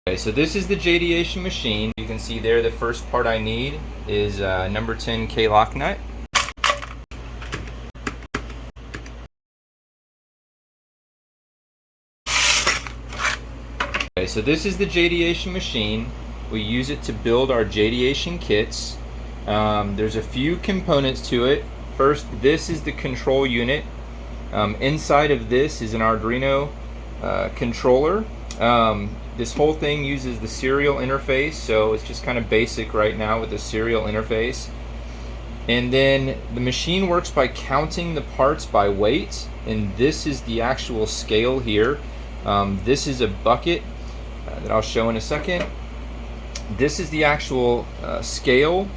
Okay, so this is the Jdation machine. You can see there the first part I need is number 10 K-lock nut. Okay, so this is the Jdation machine. We use it to build our Jdation kits. There's a few components to it. First, this is the control unit. Inside of this is an Arduino controller. This whole thing uses the serial interface, so it's just kind of basic right now with the serial interface. And then the machine works by counting the parts by weight, and this is the actual scale here. This is a bucket that I'll show in a second. This is the actual scale,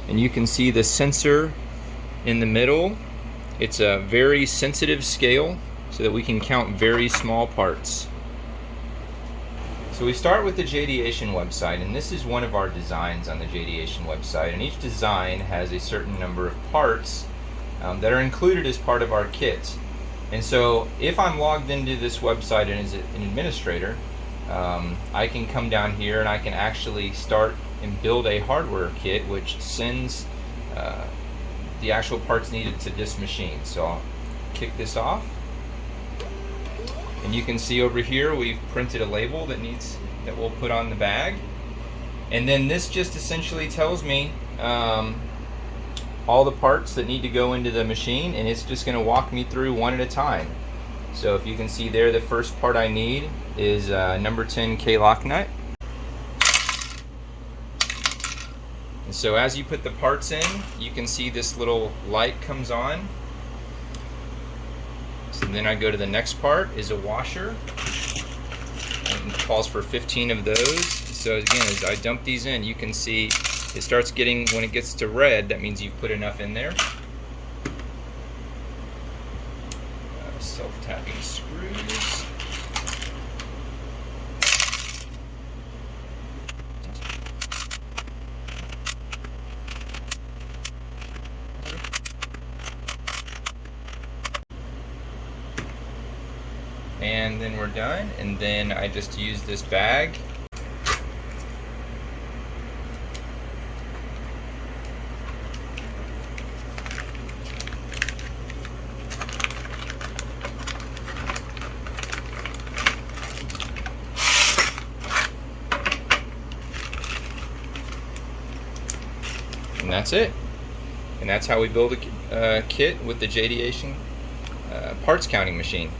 and you can see the sensor in the middle. It's a very sensitive scale so that we can count very small parts. So we start with the Jdation website, and this is one of our designs on the Jdation website, and each design has a certain number of parts that are included as part of our kit. And so if I'm logged into this website and as an administrator, I can come down here and I can actually start and build a hardware kit which sends the actual parts needed to this machine. So I'll kick this off, and you can see over here we've printed a label that we'll put on the bag, and then this just essentially tells me all the parts that need to go into the machine, and it's just going to walk me through one at a time. So if you can see there, the first part I need is number 10 K-lock nut. And so as you put the parts in, you can see this little light comes on. So then I go to the next part is a washer, and it calls for 15 of those. So again, as I dump these in, you can see it starts getting, when it gets to red, that means you've put enough in there. Self-tapping screws. And then we're done, and then I just use this bag. And that's it. And that's how we build a kit with the Jdation parts counting machine.